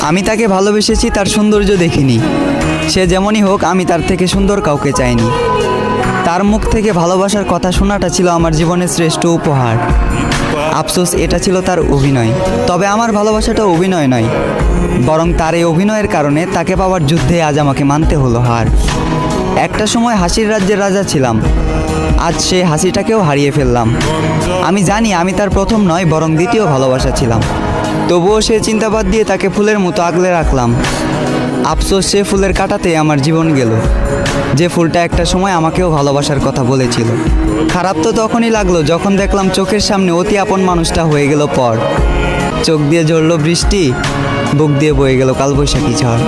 আমি তাকে ভালোবেসেছি তার সৌন্দর্য দেখিনি। সে যেমনই হোক, আমি তার থেকে সুন্দর কাউকে চাইনি। তার মুখ থেকে ভালোবাসার কথা শোনাটা ছিল আমার জীবনের শ্রেষ্ঠ উপহার। আফসোস, এটা ছিল তার অভিনয়। তবে আমার ভালোবাসাটা অভিনয় নয়, বরং তার এই অভিনয়ের কারণে তাকে পাওয়ার যুদ্ধে আজ আমাকে মানতে হলো হার। একটা সময় হাসির রাজ্যের রাজা ছিলাম, আজ সে হাসিটাকেও হারিয়ে ফেললাম। আমি জানি আমি তার প্রথম নয়, বরং দ্বিতীয় ভালোবাসা ছিলাম। তবুও সে চিন্তাবাদ দিয়ে তাকে ফুলের মতো আগলে রাখলাম। আফসোস, সে ফুলের কাঁটাতে আমার জীবন গেল, যে ফুলটা একটা সময় আমাকেও ভালোবাসার কথা বলেছিল। খারাপ তো তখনই লাগলো যখন দেখলাম চোখের সামনে অতি আপন মানুষটা হয়ে গেল পর। চোখ দিয়ে ঝরল বৃষ্টি, বুক দিয়ে বয়ে গেল কালবৈশাখী ঝড়।